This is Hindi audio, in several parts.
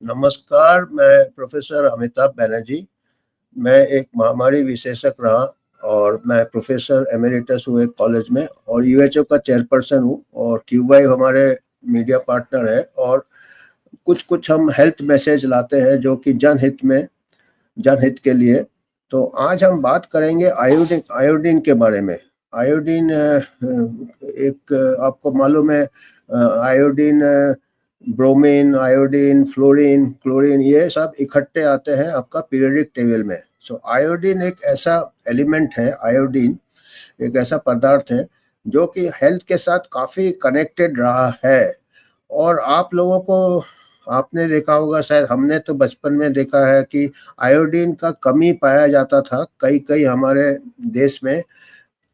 नमस्कार, मैं प्रोफ़ेसर अमिताभ बनर्जी। मैं एक महामारी विशेषज्ञ रहा और मैं प्रोफ़ेसर एमेरिटस हूँ एक कॉलेज में और यूएचओ का चेयरपर्सन हूँ और क्यूबाई हमारे मीडिया पार्टनर है और कुछ-कुछ हम हेल्थ मैसेज लाते हैं जो कि जनहित के लिए। तो आज हम बात करेंगे आयोडीन आयोडीन के बारे में। आयोडीन एक आपको मालूम है iodine bromine, iodine, fluorine, chlorine ये सब इकट्ठे आते हैं आपका पीरियोडिक टेबल में। सो आयोडीन एक ऐसा एलिमेंट है आयोडीन एक ऐसा पदार्थ है जो कि हेल्थ के साथ काफ़ी कनेक्टेड रहा है और आप लोगों को आपने देखा होगा शायद हमने तो बचपन में देखा है कि आयोडीन का कमी पाया जाता था कई-कई हमारे देश में,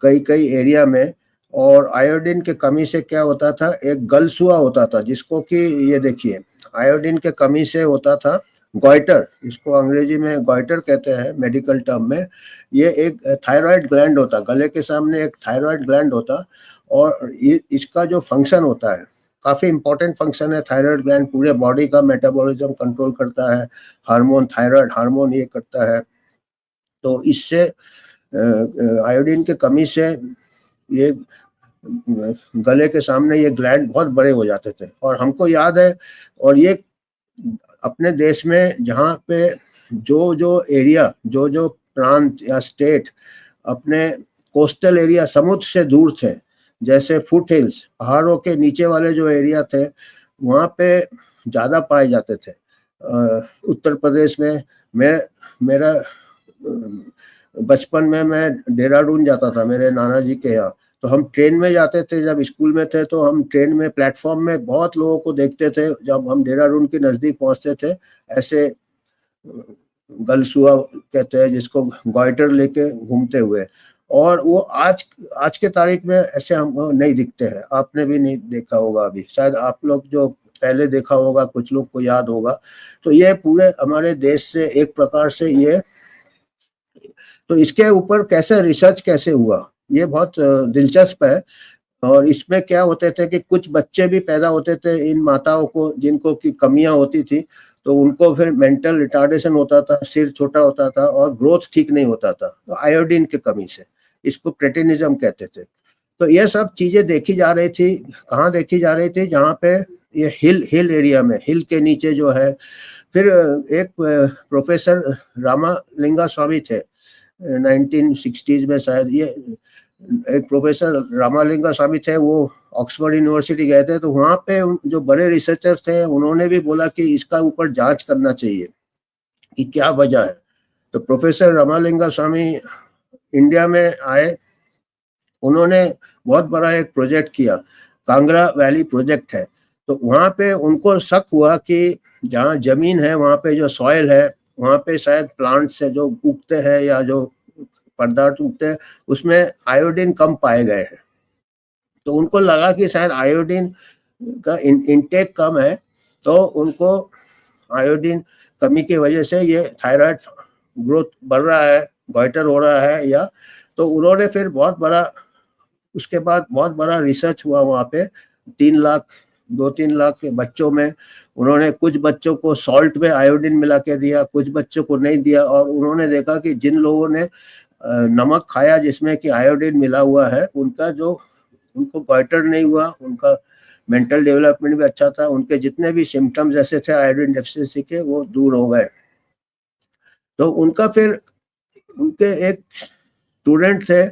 कई-कई एरिया में और आयोडीन की कमी से क्या होता था एक गलसुआ होता था जिसको कि ये देखिए आयोडीन के कमी से होता था गॉइटर इसको अंग्रेजी में गॉइटर कहते हैं मेडिकल टर्म में। ये एक थायरॉइड ग्लैंड होता, गले के सामने एक थायरॉइड ग्लैंड होता और ये इसका जो फंक्शन होता है, काफ़ी इम्पोर्टेंट फंक्शन है थायरॉइड ग्लैंड पूरे बॉडी का मेटाबॉलिज्म कंट्रोल करता है, हार्मोन थायरॉइड हार्मोन ये करता है। तो इससे आयोडीन की कमी से ये गले के सामने ये ग्लैंड बहुत बड़े हो जाते थे और हमको याद है और ये अपने देश में जहाँ पे जो एरिया, जो प्रांत या स्टेट अपने कोस्टल एरिया समुद्र से दूर थे, जैसे फुट हिल्स, पहाड़ों के नीचे वाले जो एरिया थे, वहाँ पे ज़्यादा पाए जाते थे। उत्तर प्रदेश में मैं मेरा बचपन में मैं देहरादून जाता था मेरे नाना जी के यहाँ, तो हम ट्रेन में जाते थे जब स्कूल में थे तो हम ट्रेन में प्लेटफ़ॉर्म में बहुत लोगों को देखते थे, जब हम देहरादून के नज़दीक पहुँचते थे, ऐसे गलसुआ कहते हैं जिसको गॉइटर लेके घूमते हुए और वो आज आज के तारीख में ऐसे हमको नहीं दिखते हैं। आपने भी नहीं देखा होगा अभी, शायद आप लोग जो पहले देखा होगा, कुछ लोग को याद होगा। तो ये पूरे हमारे देश से एक प्रकार से ये तो इसके ऊपर कैसे रिसर्च कैसे हुआ? ये बहुत दिलचस्प है और इसमें क्या होते थे कि कुछ बच्चे भी पैदा होते थे इन माताओं को जिनको की कमियाँ होती थी, तो उनको फिर मेंटल रिटार्डेशन होता था, सिर छोटा होता था और ग्रोथ ठीक नहीं होता था, तो आयोडीन की कमी से। इसको क्रेटिनिज़्म कहते थे। तो ये सब चीज़ें देखी जा रही थी, कहाँ देखी जा रही थी? जहाँ पे ये हिल एरिया में, हिल के नीचे जो है फिर एक प्रोफ़ेसर रामालिंगा स्वामी थे 1960s में शायद ये एक प्रोफ़ेसर रामालिंगा स्वामी थे, वो ऑक्सफोर्ड यूनिवर्सिटी गए थे, तो वहाँ पे जो बड़े रिसर्चर्स थे, उन्होंने भी बोला कि इसका ऊपर जाँच करना चाहिए, कि क्या वजह है। तो प्रोफ़ेसर रामालिंगा स्वामी इंडिया में आए, उन्होंने बहुत बड़ा एक प्रोजेक्ट किया, कांगड़ा वैली प्रोजेक्ट है। तो वहाँ पे उनको शक हुआ कि जहाँ ज़मीन है, वहाँ पे जो सॉइल है, वहाँ पे शायद प्लांट्स है जो उगते हैं या जो पदार्थ उगते हैं, उसमें आयोडीन कम पाए गए हैं। तो उनको लगा कि शायद आयोडीन का इनटेक कम है, तो उनको आयोडीन कमी की वजह से ये थायरॉइड ग्रोथ बढ़ रहा है, गॉइटर हो रहा है या तो उन्होंने फिर बहुत बड़ा उसके बाद बहुत बड़ा रिसर्च हुआ वहाँ पे 3 लाख 2-3 लाख के बच्चों में उन्होंने कुछ बच्चों को सॉल्ट में आयोडीन मिला के दिया, कुछ बच्चों को नहीं दिया और उन्होंने देखा कि जिन लोगों ने नमक खाया जिसमें कि आयोडीन मिला हुआ है, उनको गॉइटर नहीं हुआ, उनका मेंटल डेवलपमेंट भी अच्छा था, उनके जितने भी सिम्पटम्स ऐसे थे आयोडीन डेफिशिएंसी के वो दूर हो गए। तो उनका फिर उनके एक स्टूडेंट थे,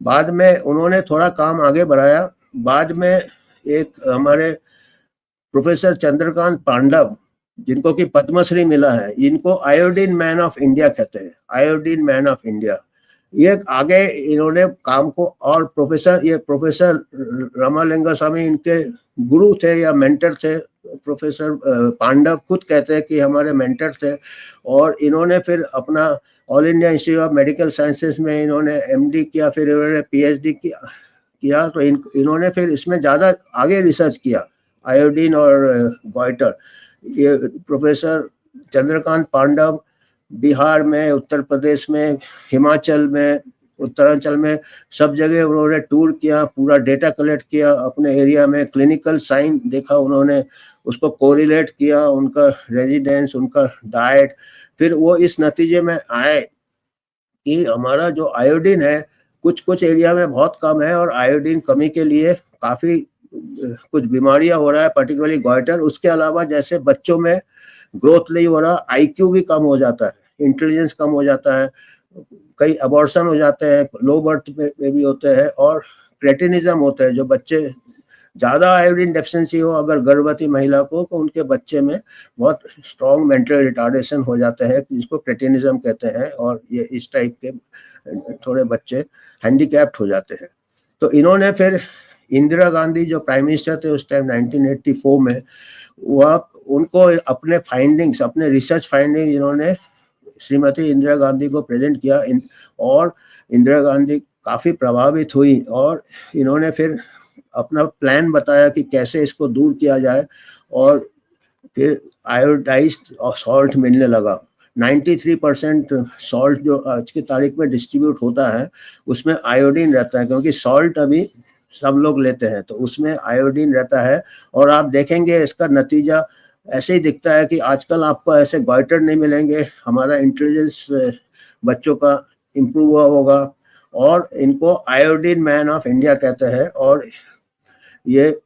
बाद में उन्होंने थोड़ा काम आगे बढ़ाया, बाद में एक हमारे प्रोफ़ेसर चंद्रकांत पांडव, जिनको कि पद्मश्री मिला है, इनको आयोडीन मैन ऑफ इंडिया कहते हैं, आयोडीन मैन ऑफ इंडिया। ये आगे इन्होंने काम को और प्रोफ़ेसर रामालिंगा स्वामी इनके गुरु थे या मेंटर थे, प्रोफ़ेसर पांडव खुद कहते हैं कि हमारे मेंटर थे और इन्होंने फिर अपना all India institute of medical sciences में इन्होंने एमडी किया, फिर इन्होंने पीएचडी किया तो इन्होंने फिर इसमें ज़्यादा आगे रिसर्च किया, आयोडीन और गॉइटर। ये प्रोफ़ेसर चंद्रकांत पांडव बिहार में, उत्तर प्रदेश में, हिमाचल में उत्तरांचल में सब जगह उन्होंने टूर किया, पूरा डेटा कलेक्ट किया, अपने एरिया में क्लिनिकल साइन देखा उन्होंने, उसको कोरिलेट किया, उनका रेजिडेंस, उनका डाइट, फिर वो इस नतीजे में आए कि हमारा जो आयोडीन है कुछ एरिया में बहुत कम है और आयोडीन कमी के लिए काफ़ी कुछ बीमारियां हो रहा है, पर्टिकुलरली गॉइटर। उसके अलावा जैसे बच्चों में ग्रोथ नहीं हो रहा, आईक्यू भी कम हो जाता है, इंटेलिजेंस कम हो जाता है, कई अबॉर्शन हो जाते हैं, लो बर्थ में भी होते हैं, और क्रेटिनिज्म होता है। जो बच्चे ज़्यादा आयोडीन डेफिशिएंसी हो अगर गर्भवती महिला को, तो उनके बच्चे में बहुत स्ट्रॉन्ग मेंटल रिटार्डेशन हो जाता है, जिसको क्रेटिनिज्म कहते हैं, और ये इस टाइप के थोड़े बच्चे हैंडीकैप्ड हो जाते हैं। तो इन्होंने फिर इंदिरा गांधी जो प्राइम मिनिस्टर थे उस टाइम 1984 में, वह उनको अपने फाइंडिंग्स, अपने रिसर्च फाइंडिंग इन्होंने श्रीमती इंदिरा गांधी को प्रेजेंट किया, और इंदिरा गांधी काफ़ी प्रभावित हुई, और इन्होंने फिर अपना प्लान बताया कि कैसे इसको दूर किया जाए, और फिर आयोडाइज्ड सॉल्ट मिलने लगा। 93% सॉल्ट जो आज की तारीख में डिस्ट्रीब्यूट होता है उसमें आयोडीन रहता है, क्योंकि सॉल्ट अभी सब लोग लेते हैं तो उसमें आयोडीन रहता है। और आप देखेंगे इसका नतीजा ऐसे ही दिखता है कि आजकल आपको ऐसे गॉइटर नहीं मिलेंगे, हमारा इंटेलिजेंस बच्चों का इम्प्रूव हुआ होगा, और इनको आयोडीन मैन ऑफ इंडिया कहते हैं। और ये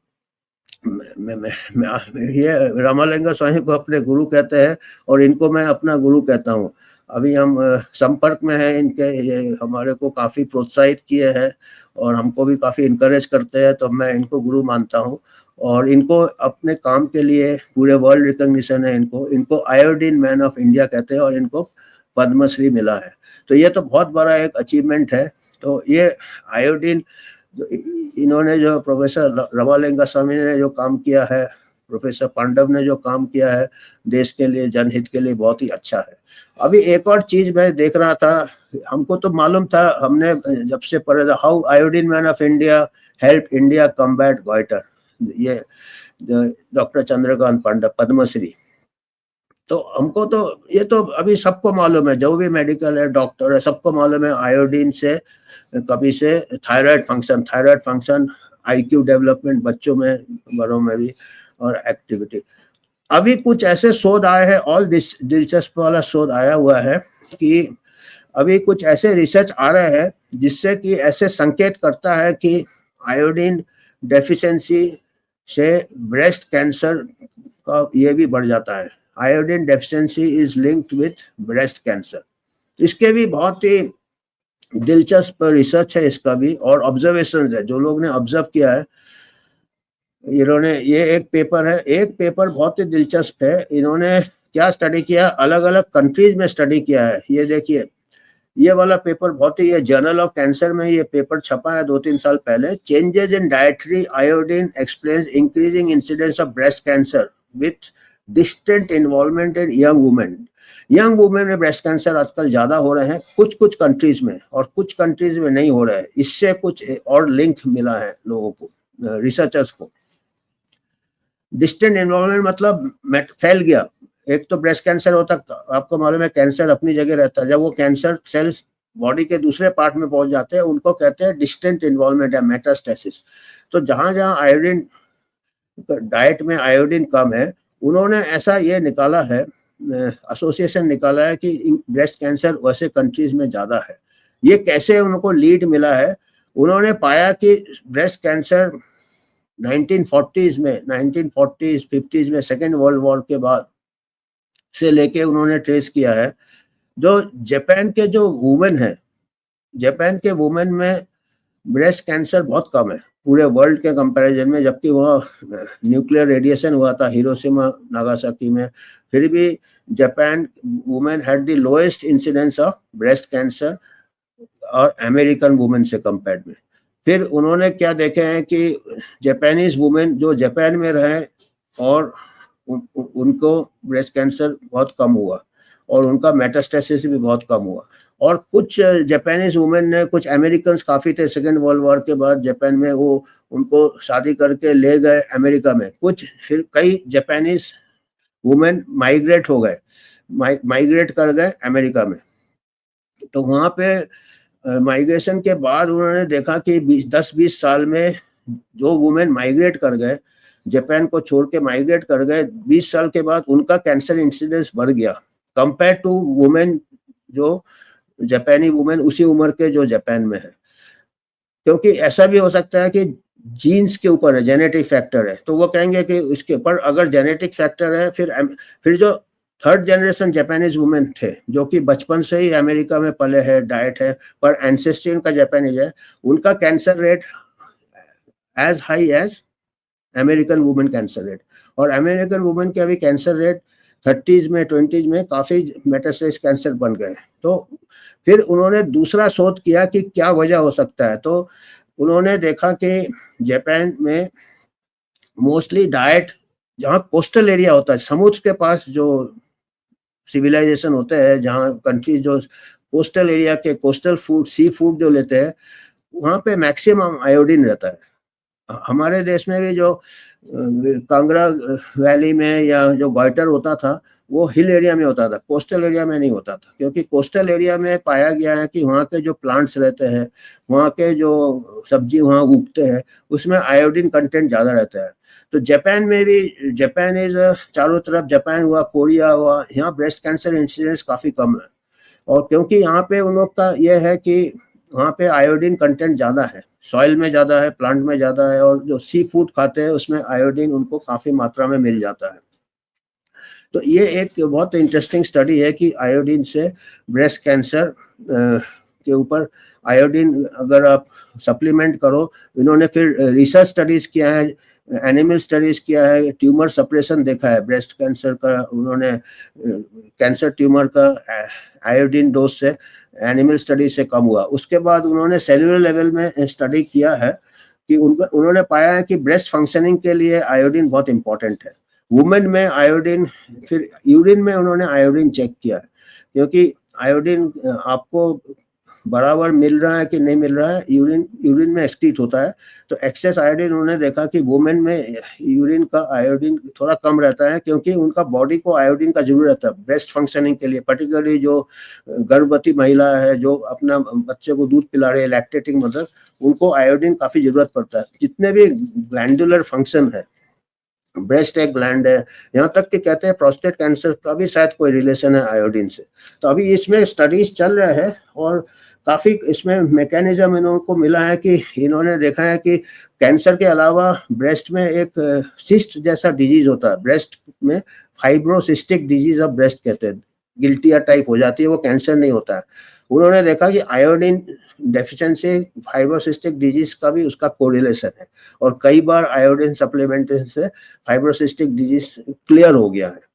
ये रामालिंगा स्वामी को अपने गुरु कहते हैं, और इनको मैं अपना गुरु कहता हूँ। अभी हम संपर्क में हैं इनके, ये हमारे को काफ़ी प्रोत्साहित किए हैं और हमको भी काफ़ी इनकरेज करते हैं, तो मैं इनको गुरु मानता हूँ। और इनको अपने काम के लिए पूरे वर्ल्ड रिकॉग्निशन है, इनको आयोडीन मैन ऑफ इंडिया कहते हैं, और इनको पद्मश्री मिला है। तो ये तो बहुत बड़ा एक अचीवमेंट है। तो ये आयोडीन इन्होंने जो प्रोफेसर रामालिंगा स्वामी ने जो काम किया है, प्रोफेसर पांडव ने जो काम किया है देश के लिए, जनहित के लिए, बहुत ही अच्छा है। अभी एक और चीज मैं देख रहा था, हमको तो मालूम था, हमने जब से पढ़ा था, how iodine man of India help India combat goitre, ये डॉक्टर चंद्रकांत पांडव पद्मश्री। तो हमको तो ये तो अभी सबको मालूम है, जो भी मेडिकल है, डॉक्टर है, सबको मालूम है आयोडीन से कभी से थायराइड फंक्शन, आईक्यू डेवलपमेंट बच्चों में, बड़ों में भी, और एक्टिविटी। अभी कुछ ऐसे शोध आए हैं, और दिलचस्प वाला शोध आया हुआ है कि अभी कुछ ऐसे रिसर्च आ रहे हैं जिससे कि ऐसे संकेत करता है कि आयोडीन डेफिशिएंसी से ब्रेस्ट कैंसर का ये भी बढ़ जाता है। Iodine deficiency is linked with breast cancer. इसके भी बहुत ही दिलचस्प रिसर्च है इसका भी, और ऑब्जर्वेशन है, जो लोग ने ऑब्जर्व किया है इन्होंने। ये एक पेपर बहुत ही दिलचस्प है। इन्होंने क्या स्टडी किया, अलग अलग कंट्रीज में स्टडी किया है। ये देखिए, ये वाला पेपर बहुत ही, ये जर्नल ऑफ कैंसर में ये पेपर छपा है 2-3 साल पहले। Changes in dietary iodine explains increasing incidence of breast cancer with distant involvement in young women में ब्रेस्ट कैंसर आजकल ज्यादा हो रहे हैं कुछ कंट्रीज में, और कुछ कंट्रीज में नहीं हो रहा है। इससे कुछ और लिंक मिला है लोगों को, रिसर्चर्स को। डिस्टेंट इन्वॉल्वमेंट मतलब फैल गया। एक तो ब्रेस्ट कैंसर होता, आपको मालूम है कैंसर अपनी जगह रहता है, जब वो कैंसर सेल्स बॉडी के दूसरे पार्ट में पहुंच जाते हैं उनको कहते हैं डिस्टेंट इन्वॉल्वमेंट या मेटास्टेसिस। तो जहां जहां आयोडीन, डाइट में आयोडीन कम है, उन्होंने ऐसा ये निकाला है, एसोसिएशन निकाला है कि ब्रेस्ट कैंसर वैसे कंट्रीज में ज्यादा है। ये कैसे उनको लीड मिला है, उन्होंने पाया कि ब्रेस्ट कैंसर 1940s में, 1940s 50s में, सेकेंड वर्ल्ड वॉर के बाद से लेके उन्होंने ट्रेस किया है। जो जापान के जो वुमेन है, जापान के वुमेन में ब्रेस्ट कैंसर बहुत कम है पूरे वर्ल्ड के कंपैरिजन में, जबकि वहाँ न्यूक्लियर रेडिएशन हुआ था हिरोशिमा नागासाकी में, फिर भी Japan women had the lowest incidence of breast cancer और अमेरिकन वुमेन से कंपेयर्ड में। फिर उन्होंने क्या देखे हैं कि जापानीज वुमेन जो जापान में रहे और उनको ब्रेस्ट कैंसर बहुत कम हुआ, और उनका मेटास्टेसिस भी बहुत कम हुआ। और कुछ जापानीज वुमेन ने, कुछ अमेरिकन काफ़ी थे सेकेंड वर्ल्ड वॉर के बाद जापान में, वो उनको शादी करके ले गए अमेरिका में। कुछ फिर कई जापानीज वुमेन माइग्रेट हो गए, माइग्रेट कर गए अमेरिका में। तो वहाँ पे माइग्रेशन के बाद उन्होंने देखा कि 10-20 साल में जो वुमेन माइग्रेट कर गए, जापान को छोड़ के माइग्रेट कर गए, 20 साल के बाद उनका कैंसर इंसिडेंस बढ़ गया कंपेयर टू वुमेन जो जापानी वुमेन उसी उम्र के जो जापान में है। क्योंकि ऐसा भी हो सकता है कि जीन्स के ऊपर है, जेनेटिक फैक्टर है, तो वो कहेंगे कि इसके ऊपर अगर जेनेटिक फैक्टर है, फिर जो थर्ड जनरेशन जापानीज वुमेन थे जो कि बचपन से ही अमेरिका में पले हैं, डाइट है, पर एंसेस्ट्री उनका जापानीज है, उनका cancer rate as high as American women cancer rate. और अमेरिकन वुमेन के अभी कैंसर रेट 30s में 20s में काफ़ी मेटास्टेज कैंसर बन गए। तो फिर उन्होंने दूसरा शोध किया कि क्या वजह हो सकता है, तो उन्होंने देखा कि जापान में मोस्टली डाइट जहाँ कोस्टल एरिया होता है, समुद्र के पास जो सिविलाइजेशन होते हैं, जहाँ कंट्रीज जो कोस्टल एरिया के कोस्टल फूड सी फूड जो लेते हैं, वहाँ पे मैक्सिमम आयोडीन रहता है। हमारे देश में भी जो कांगड़ा वैली में या जो ग्वाइटर होता था वो हिल एरिया में होता था, कोस्टल एरिया में नहीं होता था, क्योंकि कोस्टल एरिया में पाया गया है कि वहाँ के जो प्लांट्स रहते हैं, वहाँ के जो सब्जी वहाँ उगते हैं, उसमें आयोडीन कंटेंट ज़्यादा रहता है। तो जापान में भी, जापान इज चारों तरफ, जापान हुआ, कोरिया हुआ, यहाँ ब्रेस्ट कैंसर इंसिडेंस काफ़ी कम है। और क्योंकि यहाँ पे उन लोग का ये है कि वहाँ पे आयोडीन कंटेंट ज़्यादा है, सॉइल में ज़्यादा है, प्लांट में ज़्यादा है, और जो सी फूड खाते हैं उसमें आयोडीन उनको काफ़ी मात्रा में मिल जाता है। तो ये एक बहुत इंटरेस्टिंग स्टडी है कि आयोडीन से ब्रेस्ट कैंसर के ऊपर आयोडीन अगर आप सप्लीमेंट करो। इन्होंने फिर रिसर्च स्टडीज़ किया है, एनिमल स्टडीज़ किया है, ट्यूमर सप्रेशन देखा है ब्रेस्ट कैंसर का। उन्होंने कैंसर ट्यूमर का आयोडीन डोज से एनिमल स्टडी से कम हुआ। उसके बाद उन्होंने सेलुलर लेवल में स्टडी किया है कि उन्होंने पाया है कि ब्रेस्ट फंक्शनिंग के लिए आयोडीन बहुत इंपॉर्टेंट है। वुमेन में आयोडीन, फिर यूरिन में उन्होंने आयोडीन चेक किया है, क्योंकि आयोडीन आपको बराबर मिल रहा है कि नहीं मिल रहा है, यूरिन में एक्सक्रीट होता है। तो एक्सेस आयोडीन उन्होंने देखा कि वुमेन में यूरिन का आयोडीन थोड़ा कम रहता है, क्योंकि उनका बॉडी को आयोडीन का जरूरत है ब्रेस्ट फंक्शनिंग के लिए। पर्टिकुलरली जो गर्भवती महिला है, जो अपना बच्चे को दूध पिला रही है, लैक्टेटिंग मदर, उनको आयोडीन काफ़ी जरूरत पड़ता है। जितने भी ग्लैंडुलर फंक्शन है, ब्रेस्ट एक ग्लैंड है, यहाँ तक कि कहते हैं प्रोस्टेट कैंसर का भी शायद कोई रिलेशन है आयोडीन से। तो अभी इसमें स्टडीज चल रहे हैं और काफ़ी इसमें मैकेनिज्म इनको मिला है कि इन्होंने देखा है कि कैंसर के अलावा ब्रेस्ट में एक सिस्ट जैसा डिजीज होता है, ब्रेस्ट में फाइब्रोसिस्टिक डिजीज ऑफ ब्रेस्ट कहते हैं, गिल्टिया टाइप हो जाती है, वो कैंसर नहीं होता है। उन्होंने देखा कि आयोडीन डेफिशिएंसी फाइब्रोसिस्टिक डिजीज का भी उसका कोरिलेशन है, और कई बार आयोडीन सप्लीमेंटेशन से फाइब्रोसिस्टिक डिजीज क्लियर हो गया है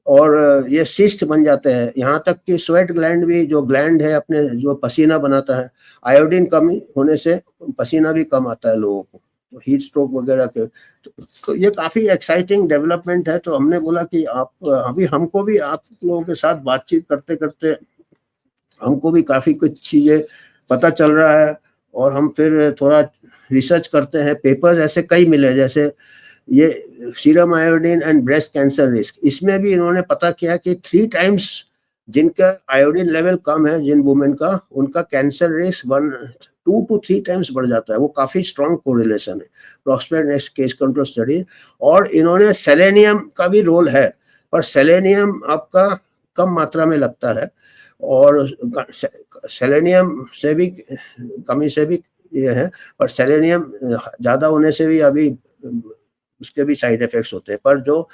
और ये सिस्ट बन जाते हैं। यहाँ तक कि स्वेट ग्लैंड भी, जो ग्लैंड है अपने जो पसीना बनाता है, आयोडीन कमी होने से पसीना भी कम आता है लोगों को, तो हीट स्ट्रोक वगैरह के। तो ये काफ़ी एक्साइटिंग डेवलपमेंट है। तो हमने बोला कि आप अभी हमको भी आप लोगों के साथ बातचीत करते करते हमको भी काफ़ी कुछ चीज़ें पता चल रहा है, और हम फिर थोड़ा रिसर्च करते हैं। पेपर्स ऐसे कई मिले, जैसे ये serum iodine and breast cancer risk, इसमें भी इन्होंने पता किया कि 3 टाइम्स जिनका आयोडीन लेवल कम है, जिन वुमेन का, उनका कैंसर रिस्क 2 to 3 टाइम्स बढ़ जाता है। वो काफ़ी स्ट्रॉन्ग कोरिलेशन है, prospect next case control study. और इन्होंने सेलेनियम का भी रोल है, पर सेलेनियम आपका कम मात्रा में लगता है, और सेलेनियम से भी कमी से भी ये है, पर सेलेनियम ज़्यादा होने से भी अभी उसके भी साइड इफेक्ट्स होते हैं। पर जो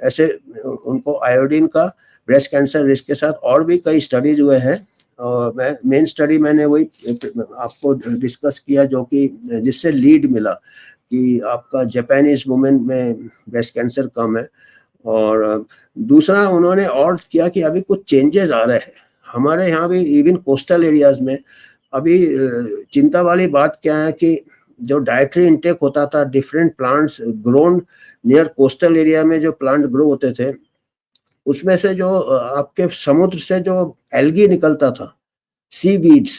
ऐसे उनको आयोडीन का ब्रेस्ट कैंसर रिस्क के साथ और भी कई स्टडीज हुए हैं, और मैं मेन स्टडी मैंने वही आपको डिस्कस किया, जो कि जिससे लीड मिला कि आपका जापानीज वुमेन में ब्रेस्ट कैंसर कम है। और दूसरा उन्होंने और किया कि अभी कुछ चेंजेस आ रहे हैं हमारे यहाँ भी, इवन कोस्टल एरियाज में। अभी चिंता वाली बात क्या है कि जो डाइटरी इंटेक होता था, different plants grown near coastal area में जो प्लांट ग्रो होते थे, उसमें से जो आपके समुद्र से जो एल्गी निकलता था, सी वीड्स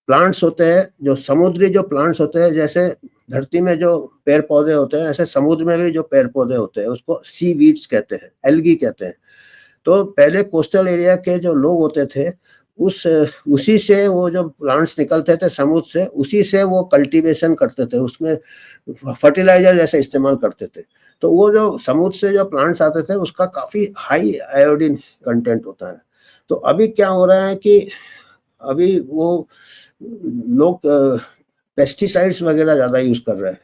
प्लांट्स होते हैं, जो समुद्री जो प्लांट्स होते हैं, जैसे धरती में जो पेड़ पौधे होते हैं, ऐसे समुद्र में भी जो पेड़ पौधे होते हैं उसको सी वीड्स कहते हैं, एल्गी कहते हैं। तो पहले कोस्टल एरिया के जो लोग होते थे, उसी से वो जो प्लांट्स निकलते थे समुद्र से, उसी से वो कल्टीवेशन करते थे, उसमें फर्टिलाइजर जैसे इस्तेमाल करते थे। तो वो जो समुद्र से जो प्लांट्स आते थे उसका काफ़ी हाई आयोडीन कंटेंट होता है। तो अभी क्या हो रहा है कि अभी वो लोग पेस्टिसाइड्स वगैरह ज़्यादा यूज़ कर रहे हैं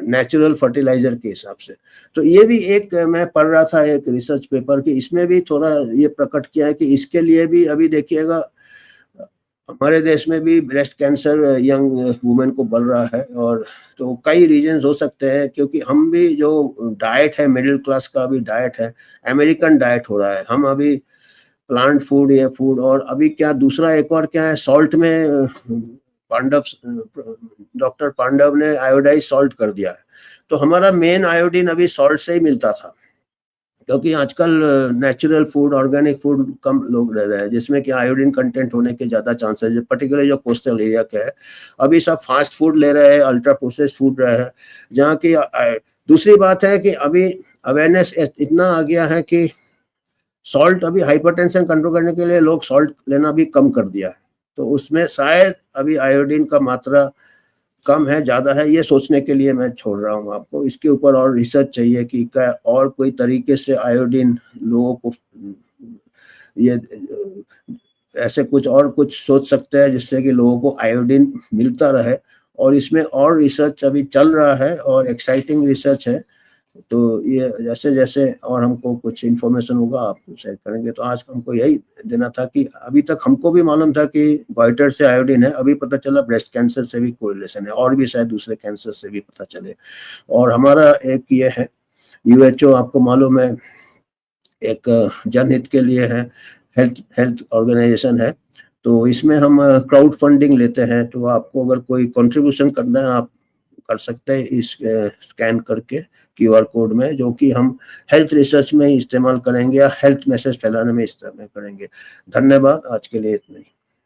नेचुरल फर्टिलाइजर के हिसाब से। तो ये भी एक मैं पढ़ रहा था एक रिसर्च पेपर कि इसमें भी थोड़ा ये प्रकट किया है कि इसके लिए भी अभी देखिएगा हमारे देश में भी ब्रेस्ट कैंसर यंग वुमेन को बढ़ रहा है। और तो कई रीजंस हो सकते हैं, क्योंकि हम भी जो डाइट है मिडिल क्लास का अभी डाइट है, अमेरिकन डाइट हो रहा है। हम अभी प्लांट फूड ये फूड, और अभी क्या दूसरा एक और क्या है, सॉल्ट में पांडव डॉक्टर पांडव ने आयोडाइज सॉल्ट कर दिया है। तो हमारा मेन आयोडीन अभी सॉल्ट से ही मिलता था, क्योंकि आजकल नेचुरल फूड ऑर्गेनिक फूड कम लोग रह रहे हैं जिसमें कि आयोडीन कंटेंट होने के ज़्यादा चांसेस है, पर्टिकुलरली जो कोस्टल एरिया के है। अभी सब फास्ट फूड ले रहे हैं, अल्ट्रा प्रोसेस्ड फूड रहे हैं, जहाँ की दूसरी बात है कि अभी अवेयरनेस इतना आ गया है कि सॉल्ट अभी हाइपरटेंशन कंट्रोल करने के लिए लोग सॉल्ट लेना भी कम कर दिया है। तो उसमें शायद अभी आयोडीन का मात्रा कम है ज़्यादा है, ये सोचने के लिए मैं छोड़ रहा हूँ आपको। इसके ऊपर और रिसर्च चाहिए कि क्या और कोई तरीके से आयोडीन लोगों को ये ऐसे कुछ सोच सकते हैं जिससे कि लोगों को आयोडीन मिलता रहे। और इसमें और रिसर्च अभी चल रहा है और एक्साइटिंग रिसर्च है। तो ये जैसे जैसे और हमको कुछ इन्फॉर्मेशन होगा आपको शेयर करेंगे। तो आज हमको यही देना था कि अभी तक हमको भी मालूम था कि गॉइटर से आयोडीन है, अभी पता चला ब्रेस्ट कैंसर से भी कोरिलेशन है, और भी शायद दूसरे कैंसर से भी पता चले। और हमारा एक ये है यूएचओ, आपको मालूम है, एक जनहित के लिए है, हेल्थ ऑर्गेनाइजेशन है। तो इसमें हम क्राउड फंडिंग लेते हैं। तो आपको अगर कोई कंट्रीब्यूशन करना है आप कर सकते हैं इस स्कैन करके क्यूआर कोड में, जो कि हम हेल्थ रिसर्च में इस्तेमाल करेंगे या हेल्थ मैसेज फैलाने में इस्तेमाल करेंगे। धन्यवाद, आज के लिए इतना ही।